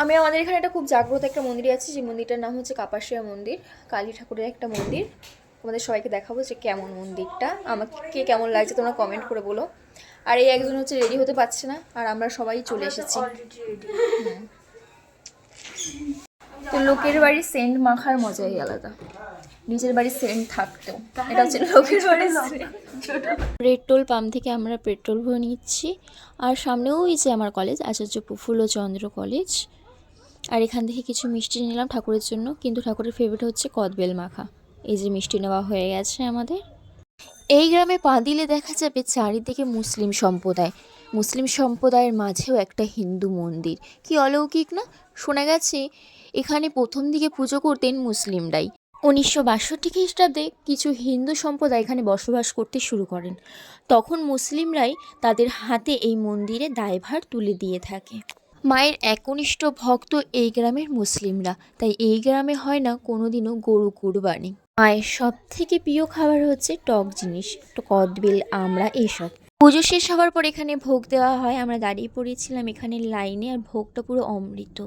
আমাদের এখানে একটা খুব জাগ্রত একটা মন্দির আছে, যে মন্দিরটার নাম হচ্ছে কাপাসিয়া মন্দির, কালী ঠাকুরের একটা মন্দির। তোমাদের সবাইকে দেখাবো যে কেমন মন্দিরটা, আমাকে কেমন লাগছে তোমরা কমেন্ট করে বলো। আর এই একজন হচ্ছে রেডি হতে পারছে না, আর আমরা সবাই চলে এসেছি। তো লোকের বাড়ির সেন্ট মাখার মজাই আলাদা, নিজের বাড়ির সেন্ট থাকতেও। এটা হচ্ছে লোকের বাড়ির পেট্রোল পাম্প থেকে আমরা পেট্রোল ভরে নিচ্ছি। আর সামনেও যে আমার কলেজ, আচার্য প্রফুল্লচন্দ্র কলেজ। আর এখান থেকে কিছু মিষ্টি নিলাম ঠাকুরের জন্য, কিন্তু ঠাকুরের ফেভারিট হচ্ছে কদবেল মাখা। এই যে মিষ্টি নেওয়া হয়ে গেছে আমাদের। এই গ্রামে পা দিলে দেখা যাবে চারিদিকে মুসলিম সম্প্রদায়, মুসলিম সম্প্রদায়ের মাঝেও একটা হিন্দু মন্দির। কি অলৌকিক না! শোনা গেছে এখানে প্রথম দিকে পুজো করতেন মুসলিমরাই। 1962 খ্রিস্টাব্দে কিছু হিন্দু সম্প্রদায় এখানে বসবাস করতে শুরু করেন। তখন মুসলিমরাই তাদের হাতে এই মন্দিরে দায়ভার তুলে দিয়ে থাকে। মায়ের একনিষ্ঠ ভক্ত এই গ্রামের মুসলিমরা, তাই এই গ্রামে হয় না কোনোদিনও গরু কুরবানি। মায়ের সব থেকে প্রিয় খাবার হচ্ছে টক জিনিস, কদবেল, আমড়া, এইসব। পুজো শেষ হওয়ার পর এখানে ভোগ দেওয়া হয়। আমরা দাঁড়িয়ে পড়েছিলাম এখানে লাইনে, আর ভোগটা পুরো অমৃত।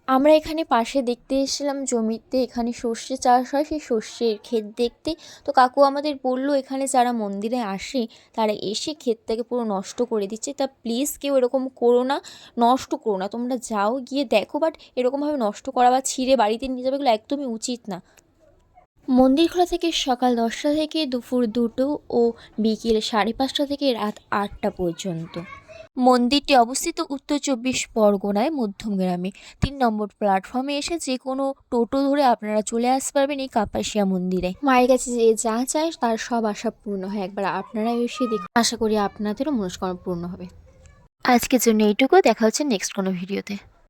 আমরা এখানে পাশে দেখতে এসেছিলাম জমিতে, এখানে সর্ষে চাষ হয়, সেই সর্ষের ক্ষেত দেখতে। তো কাকু আমাদের বললো এখানে যারা মন্দিরে আসে তারা এসে ক্ষেতটাকে পুরো নষ্ট করে দিচ্ছে, তা প্লিজ কেউ এরকম করো না, নষ্ট করো না, তোমরা যাও গিয়ে দেখো, বাট এরকমভাবে নষ্ট করা বা ছিঁড়ে বাড়িতে নিয়ে যাবে এগুলো একদমই উচিত না। মন্দির খোলা থেকে সকাল 10টা থেকে দুপুর 2টো ও বিকেল 5:30 থেকে রাত 8টা পর্যন্ত। মন্দিরটি অবস্থিত উত্তর 24 পরগনায় মধ্যমগ্রামে 3 নম্বর প্ল্যাটফর্মে এসে যে কোনো টোটো ধরে আপনারা চলে আসতে পারবেন এই কাপাসিয়া মন্দিরে। মায়ের কাছে যে যা চায় তার সব আশা পূর্ণ হয়, একবার আপনারা এসে দেখুন, আশা করি আপনাদেরও মনস্কামনা পূর্ণ হবে। আজকের জন্য এইটুকু, দেখা হচ্ছে নেক্সট কোনো ভিডিওতে।